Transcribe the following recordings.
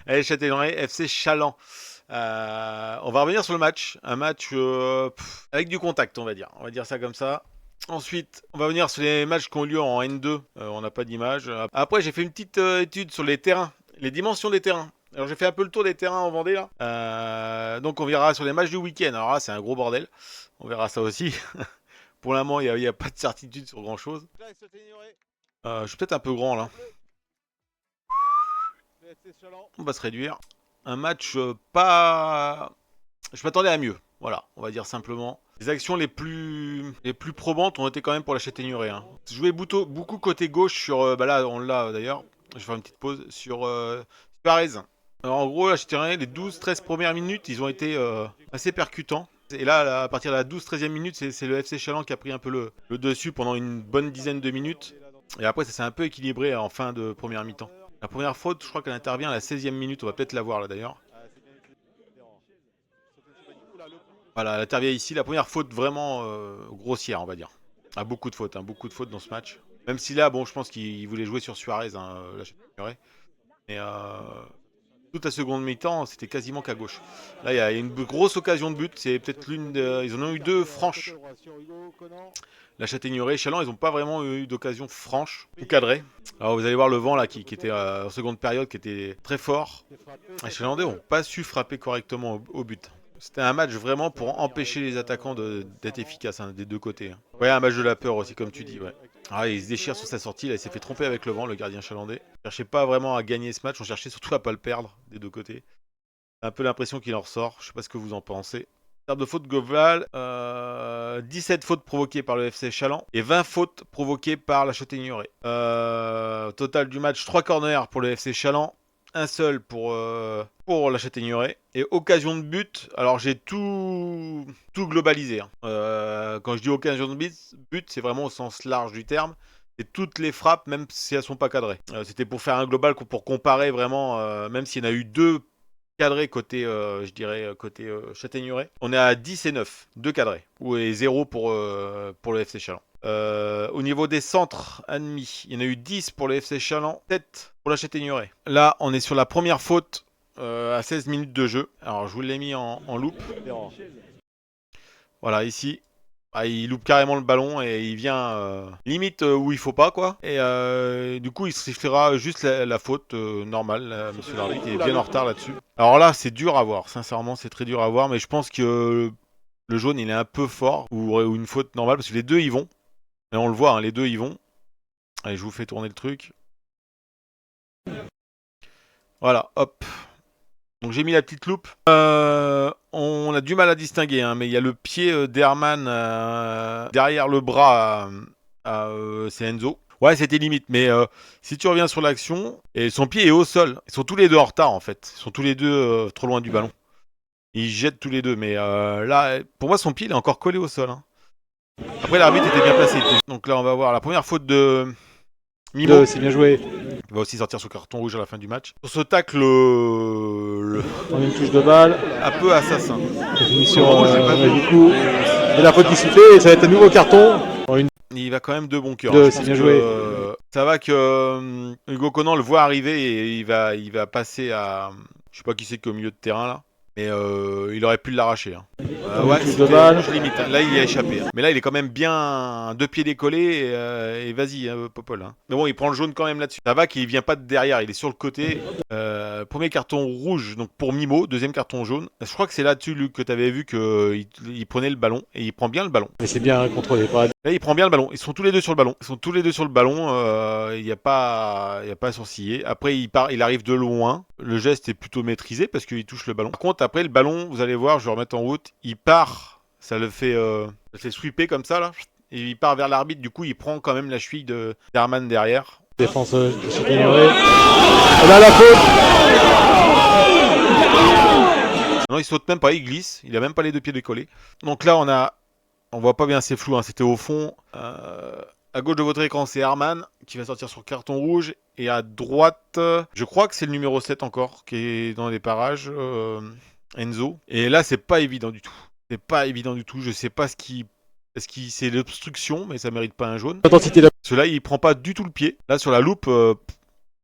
Allez, Châtellerault, FC Chaland. On va revenir sur le match. Un match avec du contact, on va dire. On va dire ça comme ça. Ensuite, on va venir sur les matchs qui ont lieu en N2. On n'a pas d'image. Après, j'ai fait une petite étude sur les terrains, les dimensions des terrains. Alors, j'ai fait un peu le tour des terrains en Vendée là. Donc, on verra sur les matchs du week-end. Alors là, c'est un gros bordel. On verra ça aussi. Pour le moment, il n'y a pas de certitude sur grand chose. Je suis peut-être un peu grand là. On va se réduire. Un match pas. Je m'attendais à mieux. Voilà, on va dire simplement. Les actions les plus probantes ont été quand même pour la Châtaigneraie. Hein. Jouer beaucoup côté gauche sur. Bah là, on l'a d'ailleurs. Je vais faire une petite pause sur Suarez. Alors, en gros, la Châtaigneraie, les 12-13 premières minutes, ils ont été assez percutants. Et là, à partir de la 12-13e minute, c'est le FC Chaland qui a pris un peu le dessus pendant une bonne dizaine de minutes. Et après, ça s'est un peu équilibré en fin de première mi-temps. La première faute, je crois qu'elle intervient à la 16e minute. On va peut-être la voir là d'ailleurs. Voilà, elle intervient ici. La première faute vraiment grossière, on va dire. Ah, beaucoup de fautes dans ce match. Même si là, bon, je pense qu'il voulait jouer sur Suarez, hein, la Châtaigneraie. Mais toute la seconde mi-temps, c'était quasiment qu'à gauche. Là, il y a une grosse occasion de but. C'est peut-être l'une de... Ils en ont eu deux franches. La Châtaigneraie et Chaland, ils n'ont pas vraiment eu d'occasion franche ou cadrée. Alors vous allez voir le vent là qui était en seconde période qui était très fort. Les Chalandais n'ont pas su frapper correctement au but. C'était un match vraiment pour empêcher les attaquants d'être efficaces hein, des deux côtés. Hein. Ouais, un match de la peur aussi comme tu dis. Ouais. Ah, il se déchire sur sa sortie, là, il s'est fait tromper avec le vent, le gardien chalandais. On cherchait pas vraiment à gagner ce match, on cherchait surtout à pas le perdre des deux côtés. Un peu l'impression qu'il en ressort, je sais pas ce que vous en pensez. En termes de fautes globales, 17 fautes provoquées par le FC Chaland et 20 fautes provoquées par la Châtaigneraie. Total du match, 3 corners pour le FC Chaland, un seul pour la Châtaigneraie. Et occasion de but, alors j'ai tout globalisé. Hein. Quand je dis occasion de but, c'est vraiment au sens large du terme. Et toutes les frappes, même si elles sont pas cadrées. C'était pour faire un global, pour comparer vraiment, même s'il y en a eu deux cadrés côté, je dirais, côté Châtaigneraie. On est à 10 et 9, 2 cadrés. Et 0 pour le FC Chaland. Au niveau des centres admis, il y en a eu 10 pour le FC Chaland, 7 pour la Châtaigneraie. Là, on est sur la première faute à 16 minutes de jeu. Alors, je vous l'ai mis en loupe. Voilà, ici. Ah, il loupe carrément le ballon et il vient limite où il faut pas quoi. Et du coup il se fera juste la faute normale, monsieur l'arbitre, il est bien en retard là-dessus. Alors là c'est dur à voir, sincèrement c'est très dur à voir, mais je pense que le jaune il est un peu fort, ou une faute normale, parce que les deux y vont. Et on le voit, hein, les deux y vont. Allez, je vous fais tourner le truc. Voilà, hop. Donc j'ai mis la petite loupe. On a du mal à distinguer, hein, mais il y a le pied d'Herman derrière le bras c'est Enzo. Ouais, c'était limite, mais si tu reviens sur l'action, et son pied est au sol. Ils sont tous les deux en retard en fait. Ils sont tous les deux trop loin du ballon. Ils jettent tous les deux, mais là, pour moi, son pied il est encore collé au sol. Hein. Après, l'arbitre était bien placé. Donc là, on va voir la première faute de Mimo. C'est bien joué. Il va aussi sortir son carton rouge à la fin du match. Sur ce tacle, On a une touche de balle. un peu assassin. Finition du coup. Et la faute qui sifflée et ça va être un nouveau carton. Il va quand même de bon cœur. C'est bien joué. Ça va que Hugo Conan le voit arriver et il va passer à... Je sais pas qui c'est qui est au milieu de terrain là. Mais il aurait pu l'arracher. Hein. Ouais, touche de balle. Limite. Hein. Là, il y a échappé. Hein. Mais là, il est quand même bien deux pieds décollés et vas-y, Popol. Hein. Mais bon, il prend le jaune quand même là-dessus. Ça va qu'il vient pas de derrière, il est sur le côté. Premier carton rouge donc pour Mimo, deuxième carton jaune. Je crois que c'est là-dessus, Luc, que tu avais vu qu'il prenait le ballon et il prend bien le ballon. Mais c'est bien contrôlé. Là, il prend bien le ballon. Ils sont tous les deux sur le ballon. Ils sont tous les deux sur le ballon. Il n'y a pas à sourciller. Après, il arrive de loin. Le geste est plutôt maîtrisé parce qu'il touche le ballon. Par contre, après, le ballon, vous allez voir, je vais remettre en route. Il part. Ça le fait sweeper comme ça, là. Et il part vers l'arbitre. Du coup, il prend quand même la cheville d'Herman derrière. Défense de Châtaigneraie. On a la faute. Non, il saute même pas. Il glisse. Il a même pas les deux pieds décollés. Donc là, on voit pas bien, c'est flou, hein, c'était au fond. À gauche de votre écran, c'est Herman qui va sortir sur carton rouge. Et à droite, je crois que c'est le numéro 7 encore qui est dans les parages, Enzo. Et là, c'est pas évident du tout. C'est pas évident du tout. Je sais pas ce qui. Est-ce que c'est l'obstruction, mais ça mérite pas un jaune. Intensité là. Celui-là, il prend pas du tout le pied. Là, sur la loupe,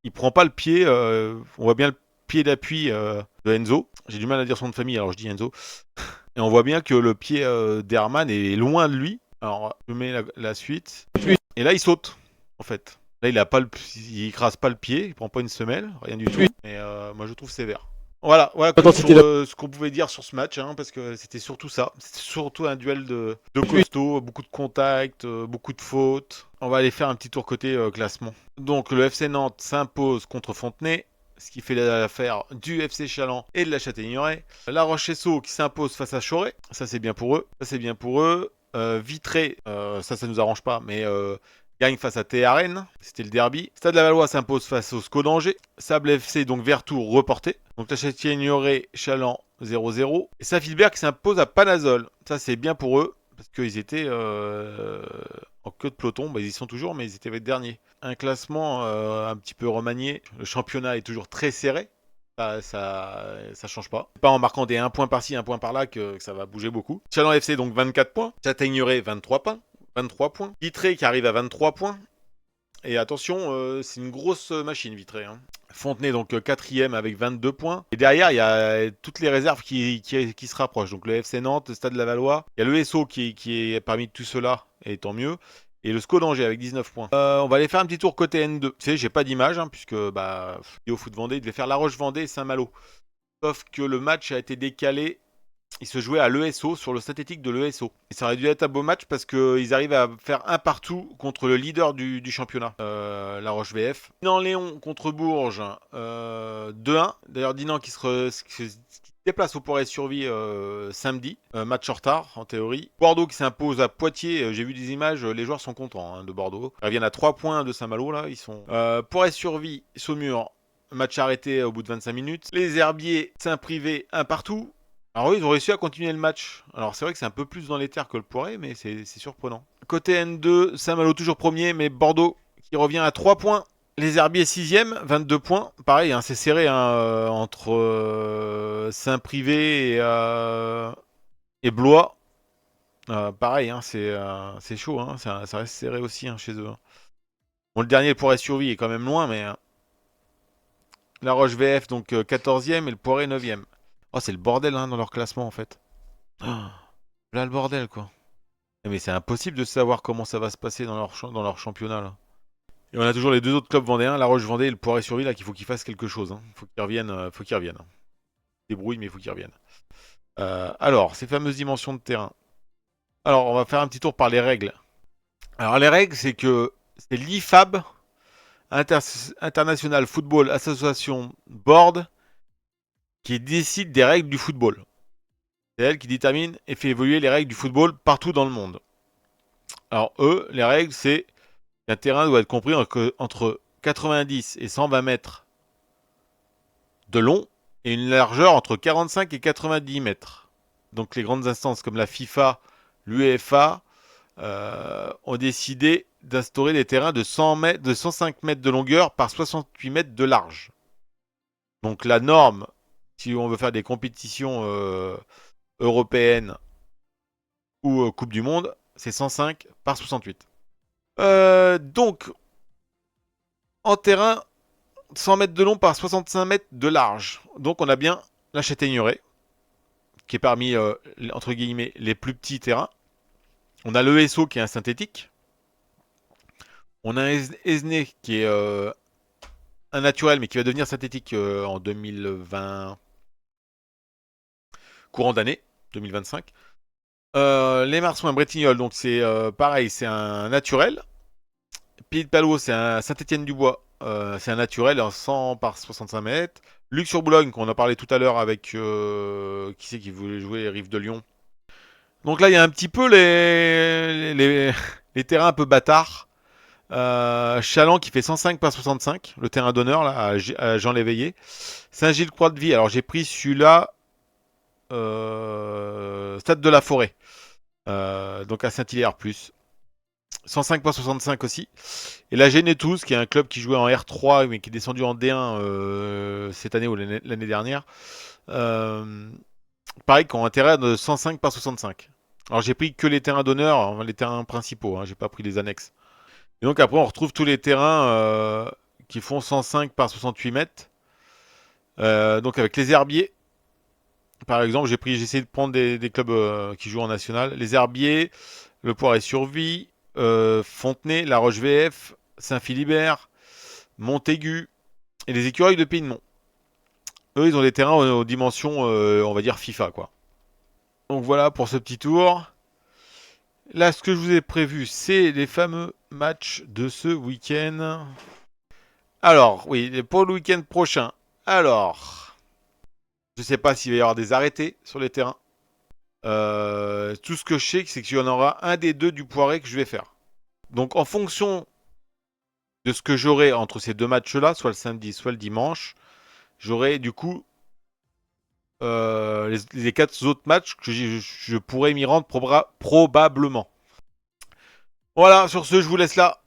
il prend pas le pied. On voit bien le pied d'appui de Enzo. J'ai du mal à dire son nom de famille, alors je dis Enzo. Et on voit bien que le pied d'Herman est loin de lui. Alors, je mets la suite. Et là, il saute, en fait. Là, il écrase pas le pied, il prend pas une semelle, rien du tout. Mais moi, je trouve sévère. Voilà ce qu'on pouvait dire sur ce match, hein, parce que c'était surtout ça. C'était surtout un duel de costauds, beaucoup de contacts, beaucoup de fautes. On va aller faire un petit tour côté classement. Donc le FC Nantes s'impose contre Fontenay, ce qui fait l'affaire du FC Chaland et de la Châtaigneraie. La Roche-Essau qui s'impose face à Choré, ça c'est bien pour eux. Vitré, ça nous arrange pas, mais gagne face à Théarène, c'était le derby. Stade Lavallois s'impose face au SCO d'Angers. Sable FC, donc Vertours, reporté. Donc la Châtaigneraie, Chaland 0-0. Et Saint-Philbert qui s'impose à Panazol. Ça c'est bien pour eux, parce qu'ils étaient en queue de peloton. Bah, ils y sont toujours, mais ils étaient derniers. Un classement un petit peu remanié. Le championnat est toujours très serré. Ça change pas. C'est pas en marquant des 1 point par-ci, 1 point par-là que ça va bouger beaucoup. Chaland FC, donc 24 points. Châtaigneraie, 23 points. Vitré qui arrive à 23 points. Et attention, c'est une grosse machine, Vitré. Hein. Fontenay, donc 4ème avec 22 points. Et derrière, il y a toutes les réserves qui se rapprochent. Donc le FC Nantes, le Stade Lavallois. Il y a le SO qui est parmi tout cela, et tant mieux. Et le SCO d'Angers avec 19 points. On va aller faire un petit tour côté N2. Tu sais, j'ai pas d'image, hein, puisque au foot Vendée, il devait faire La Roche-Vendée et Saint-Malo. Sauf que le match a été décalé. Il se jouait à l'ESO, sur le synthétique de l'ESO. Et ça aurait dû être un beau match parce qu'ils arrivent à faire un partout contre le leader du championnat, La Roche VF. Dinan-Léon contre Bourges, 2-1. D'ailleurs, Dinan qui se déplace au Poiré-Survie samedi. Match en retard, en théorie. Bordeaux qui s'impose à Poitiers. J'ai vu des images, les joueurs sont contents hein, de Bordeaux. Ils reviennent à 3 points de Saint-Malo, là. Ils sont Poiré-Survie, Saumur. Match arrêté au bout de 25 minutes. Les Herbiers, Saint-Privé, un partout. Alors oui, ils ont réussi à continuer le match. Alors c'est vrai que c'est un peu plus dans les terres que le Poiré, mais c'est surprenant. Côté N2, Saint-Malo toujours premier, mais Bordeaux qui revient à 3 points. Les Herbiers 6ème, 22 points. Pareil, hein, c'est serré hein, entre Saint-Privé et Blois. Pareil, hein, c'est chaud, hein, ça reste serré aussi hein, chez eux. Hein. Bon, le dernier, le Poiré-Survie, est quand même loin, mais... La Roche VF, donc 14ème, et le Poiré 9ème. Oh, c'est le bordel hein, dans leur classement en fait. Oh, là le bordel quoi. Mais c'est impossible de savoir comment ça va se passer dans leur championnat là. Et on a toujours les deux autres clubs vendéens, La Roche-Vendée et le Poiré-Survie là qu'il faut qu'ils fassent quelque chose. Hein. Faut qu'ils reviennent. Ils débrouillent mais il faut qu'ils reviennent. Alors, ces fameuses dimensions de terrain. Alors, on va faire un petit tour par les règles. Alors les règles, c'est que c'est l'IFAB, International Football Association Board, qui décide des règles du football. C'est elle qui détermine et fait évoluer les règles du football partout dans le monde. Alors eux, les règles, c'est qu'un terrain doit être compris entre 90 et 120 mètres de long et une largeur entre 45 et 90 mètres. Donc les grandes instances comme la FIFA, l'UEFA ont décidé d'instaurer des terrains de 105 mètres de longueur par 68 mètres de large. Donc la norme, si on veut faire des compétitions européennes ou Coupe du Monde, c'est 105 par 68. Donc, en terrain, 100 mètres de long par 65 mètres de large. Donc on a bien la Châtaigneraie, qui est parmi, entre guillemets, les plus petits terrains. On a le l'ESO qui est un synthétique. On a Esnay qui est un naturel, mais qui va devenir synthétique en 2020, courant d'année, 2025. Les Marsouins Bretignolles, donc c'est pareil, c'est un naturel. Pied de Palot, c'est un Saint-Étienne-du-Bois, c'est un naturel en 100 par 65 mètres. Luc-sur-Boulogne, qu'on a parlé tout à l'heure avec qui c'est qui voulait jouer les Rives de Lyon. Donc là, il y a un petit peu les terrains un peu bâtards. Chaland qui fait 105 par 65, le terrain d'honneur là à Jean Léveillé. Saint-Gilles-Croix-de-Vie, alors j'ai pris celui-là Stade de la Forêt, donc à Saint-Hilaire plus. 105 par 65 aussi. Et la Génétouze, qui est un club qui jouait en R3 mais qui est descendu en D1 cette année ou l'année dernière. Pareil, qui ont un terrain de 105 par 65. Alors j'ai pris que les terrains d'honneur, les terrains principaux, hein, j'ai pas pris les annexes. Et donc après on retrouve tous les terrains qui font 105 par 68 mètres. Donc avec les Herbiers, par exemple, j'ai essayé de prendre des clubs qui jouent en national. Les Herbiers, le Poiret Survie, Fontenay, La Roche VF, Saint-Philibert, Montaigu et les Écureuils de Piedmont. Eux, ils ont des terrains aux dimensions, on va dire FIFA, quoi. Donc voilà pour ce petit tour. Là, ce que je vous ai prévu, c'est les fameux matchs de ce week-end. Alors, oui, pour le week-end prochain. Alors, je ne sais pas s'il va y avoir des arrêtés sur les terrains. Tout ce que je sais, c'est qu'il y en aura un des deux du Poiret que je vais faire. Donc, en fonction de ce que j'aurai entre ces deux matchs-là, soit le samedi, soit le dimanche, j'aurai du coup les 4 autres matchs que je pourrais m'y rendre probablement. Voilà, sur ce, je vous laisse là.